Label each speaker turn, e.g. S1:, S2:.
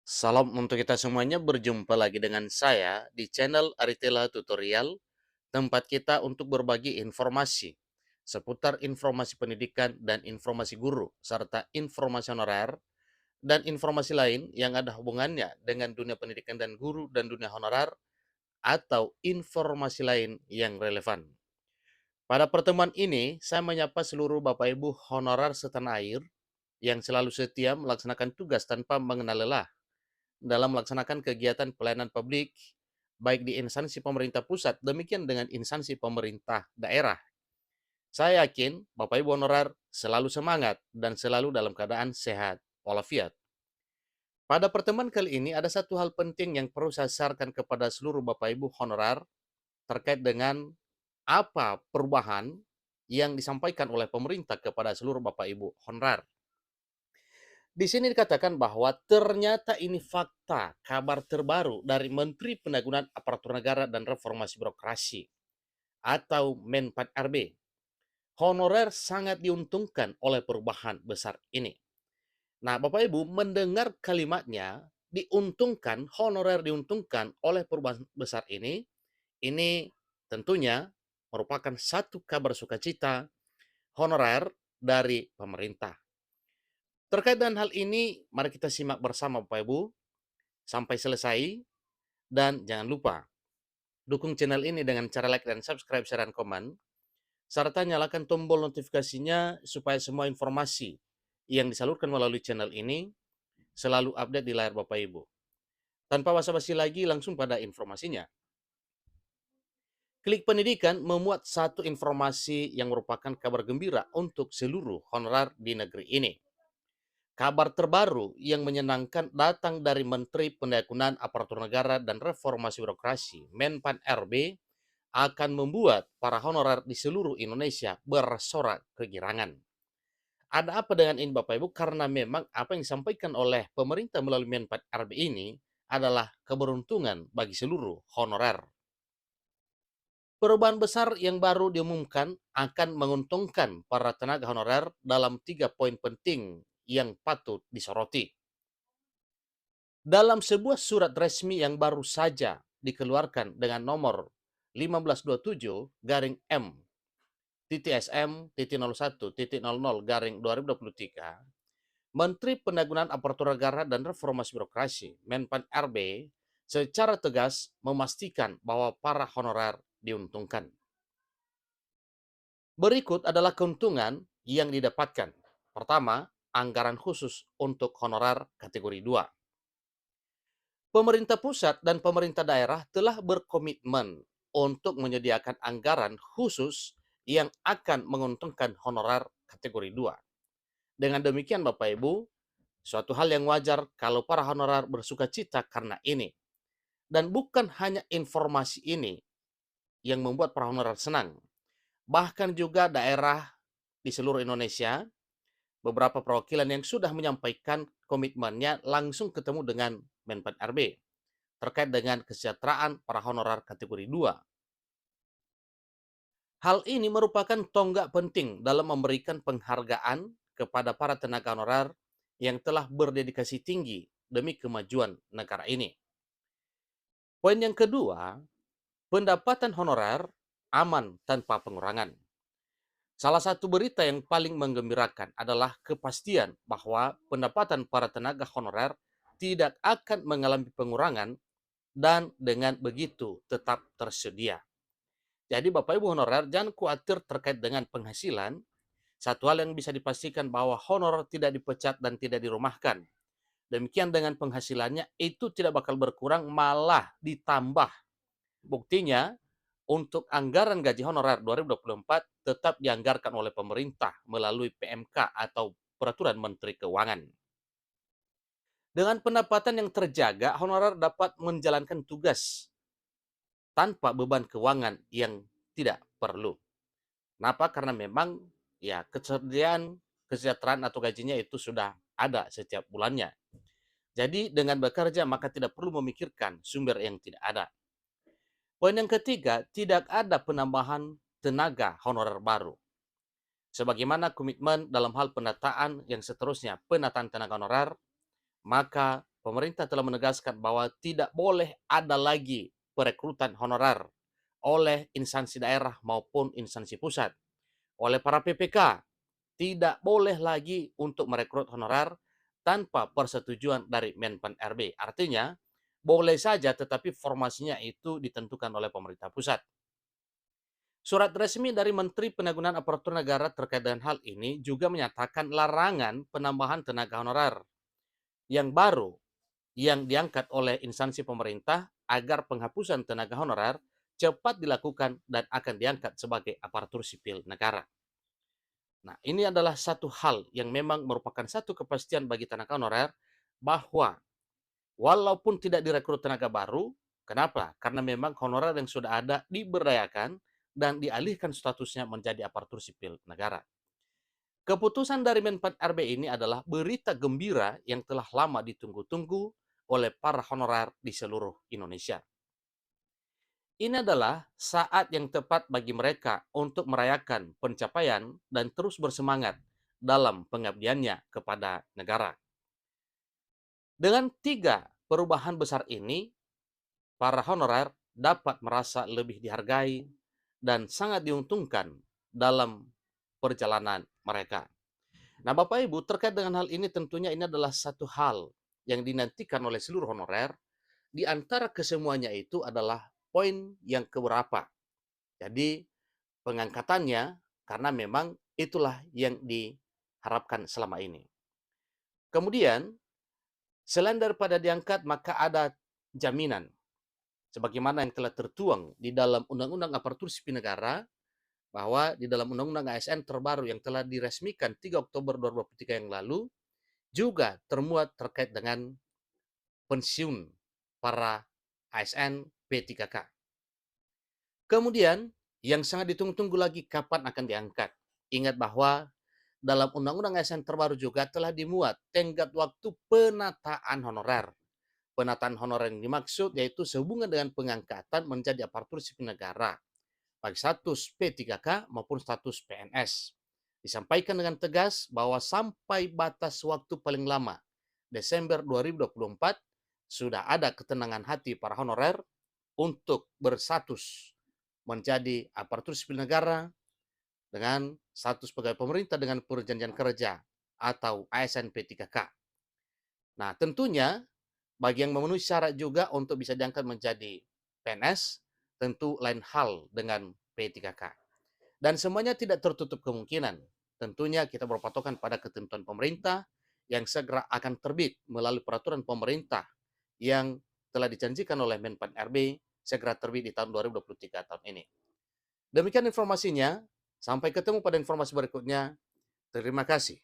S1: Salam untuk kita semuanya, berjumpa lagi dengan saya di channel Aritela Tutorial, tempat kita untuk berbagi informasi seputar informasi pendidikan dan informasi guru, serta informasi honorer dan informasi lain yang ada hubungannya dengan dunia pendidikan dan guru dan dunia honorer atau informasi lain yang relevan. Pada pertemuan ini, saya menyapa seluruh Bapak Ibu honorer setanah air yang selalu setia melaksanakan tugas tanpa mengenal lelah dalam melaksanakan kegiatan pelayanan publik, baik di instansi pemerintah pusat, demikian dengan instansi pemerintah daerah. Saya yakin Bapak Ibu honorer selalu semangat dan selalu dalam keadaan sehat walafiat. Pada pertemuan kali ini ada satu hal penting yang perlu saya sarankan kepada seluruh Bapak Ibu honorer terkait dengan apa perubahan yang disampaikan oleh pemerintah kepada seluruh Bapak Ibu honorer. Di sini dikatakan bahwa ternyata ini fakta, kabar terbaru dari Menteri Pendayagunaan Aparatur Negara dan Reformasi Birokrasi atau Men-PAN RB. Honorer sangat diuntungkan oleh perubahan besar ini. Nah, Bapak Ibu mendengar kalimatnya, diuntungkan, honorer diuntungkan oleh perubahan besar ini tentunya merupakan satu kabar sukacita honorer dari pemerintah. Terkait dengan hal ini, mari kita simak bersama Bapak Ibu sampai selesai, dan jangan lupa dukung channel ini dengan cara like dan subscribe, share, dan komen, serta nyalakan tombol notifikasinya supaya semua informasi yang disalurkan melalui channel ini selalu update di layar Bapak Ibu. Tanpa basa-basi lagi, langsung pada informasinya. Klik Pendidikan memuat satu informasi yang merupakan kabar gembira untuk seluruh honorer di negeri ini. Kabar terbaru yang menyenangkan datang dari Menteri Pendayagunaan Aparatur Negara dan Reformasi Birokrasi, Men-PAN RB, akan membuat para honorer di seluruh Indonesia bersorak kegirangan. Ada apa dengan ini Bapak Ibu? Karena memang apa yang disampaikan oleh pemerintah melalui Men-PAN RB ini adalah keberuntungan bagi seluruh honorer. Perubahan besar yang baru diumumkan akan menguntungkan para tenaga honorer dalam 3 poin penting yang patut disoroti. Dalam sebuah surat resmi yang baru saja dikeluarkan dengan nomor 1527-M-SM-01-00-2023, Menteri Pendayagunaan Aparatur Negara dan Reformasi Birokrasi, Men-PAN RB, secara tegas memastikan bahwa para honorer diuntungkan. Berikut adalah keuntungan yang didapatkan. Pertama, anggaran khusus untuk honorer kategori 2. Pemerintah pusat dan pemerintah daerah telah berkomitmen untuk menyediakan anggaran khusus yang akan menguntungkan honorer kategori 2. Dengan demikian Bapak Ibu, suatu hal yang wajar kalau para honorer bersuka cita karena ini. Dan bukan hanya informasi ini yang membuat para honorer senang. Bahkan juga daerah di seluruh Indonesia, beberapa perwakilan yang sudah menyampaikan komitmennya langsung ketemu dengan Men-PAN RB terkait dengan kesejahteraan para honorer kategori 2. Hal ini merupakan tonggak penting dalam memberikan penghargaan kepada para tenaga honorer yang telah berdedikasi tinggi demi kemajuan negara ini. Poin yang kedua, pendapatan honorer aman tanpa pengurangan. Salah satu berita yang paling menggembirakan adalah kepastian bahwa pendapatan para tenaga honorer tidak akan mengalami pengurangan dan dengan begitu tetap tersedia. Jadi Bapak Ibu honorer jangan khawatir terkait dengan penghasilan. Satu hal yang bisa dipastikan bahwa honorer tidak dipecat dan tidak dirumahkan. Demikian dengan penghasilannya itu tidak bakal berkurang, malah ditambah. Buktinya untuk anggaran gaji honorer 2024 tetap dianggarkan oleh pemerintah melalui PMK atau Peraturan Menteri Keuangan. Dengan pendapatan yang terjaga, honorer dapat menjalankan tugas tanpa beban keuangan yang tidak perlu. Kenapa? Karena memang ya kesediaan kesejahteraan atau gajinya itu sudah ada setiap bulannya. Jadi dengan bekerja maka tidak perlu memikirkan sumber yang tidak ada. Poin yang ketiga, tidak ada penambahan tenaga honorer baru. Sebagaimana komitmen dalam hal pendataan yang seterusnya, penataan tenaga honorer, maka pemerintah telah menegaskan bahwa tidak boleh ada lagi perekrutan honorer oleh instansi daerah maupun instansi pusat, oleh para PPK. Tidak boleh lagi untuk merekrut honorer tanpa persetujuan dari Menpan RB. Artinya, boleh saja tetapi formasinya itu ditentukan oleh pemerintah pusat. Surat resmi dari Menteri Penanggulangan Aparatur Negara terkait dengan hal ini juga menyatakan larangan penambahan tenaga honorer yang baru yang diangkat oleh instansi pemerintah agar penghapusan tenaga honorer cepat dilakukan dan akan diangkat sebagai aparatur sipil negara. Nah, ini adalah satu hal yang memang merupakan satu kepastian bagi tenaga honorer bahwa walaupun tidak direkrut tenaga baru, kenapa? Karena memang honorer yang sudah ada diberdayakan dan dialihkan statusnya menjadi aparatur sipil negara. Keputusan dari Menpan RB ini adalah berita gembira yang telah lama ditunggu-tunggu oleh para honorer di seluruh Indonesia. Ini adalah saat yang tepat bagi mereka untuk merayakan pencapaian dan terus bersemangat dalam pengabdiannya kepada negara. Dengan 3 perubahan besar ini, para honorer dapat merasa lebih dihargai dan sangat diuntungkan dalam perjalanan mereka. Nah, Bapak Ibu, terkait dengan hal ini tentunya ini adalah satu hal yang dinantikan oleh seluruh honorer. Di antara kesemuanya itu adalah poin yang keberapa. Jadi, pengangkatannya karena memang itulah yang diharapkan selama ini. Kemudian, selain daripada diangkat, maka ada jaminan sebagaimana yang telah tertuang di dalam Undang-Undang Aparatur Sipil Negara bahwa di dalam Undang-Undang ASN terbaru yang telah diresmikan 3 Oktober 2023 yang lalu juga termuat terkait dengan pensiun para ASN P3K. Kemudian, yang sangat ditunggu-tunggu lagi kapan akan diangkat. Ingat bahwa dalam Undang-Undang ASN terbaru juga telah dimuat tenggat waktu penataan honorer. Penataan honorer yang dimaksud yaitu sehubungan dengan pengangkatan menjadi aparatur sipil negara, baik status P3K maupun status PNS. Disampaikan dengan tegas bahwa sampai batas waktu paling lama, Desember 2024, sudah ada ketenangan hati para honorer untuk berstatus menjadi aparatur sipil negara dengan status pegawai pemerintah dengan perjanjian kerja atau ASN P3K. Nah, tentunya bagi yang memenuhi syarat juga untuk bisa diangkat menjadi PNS, tentu lain hal dengan P3K. Dan semuanya tidak tertutup kemungkinan. Tentunya kita berpatokan pada ketentuan pemerintah yang segera akan terbit melalui peraturan pemerintah yang telah dijanjikan oleh Menpan RB segera terbit di tahun 2023 tahun ini. Demikian informasinya. Sampai ketemu pada informasi berikutnya. Terima kasih.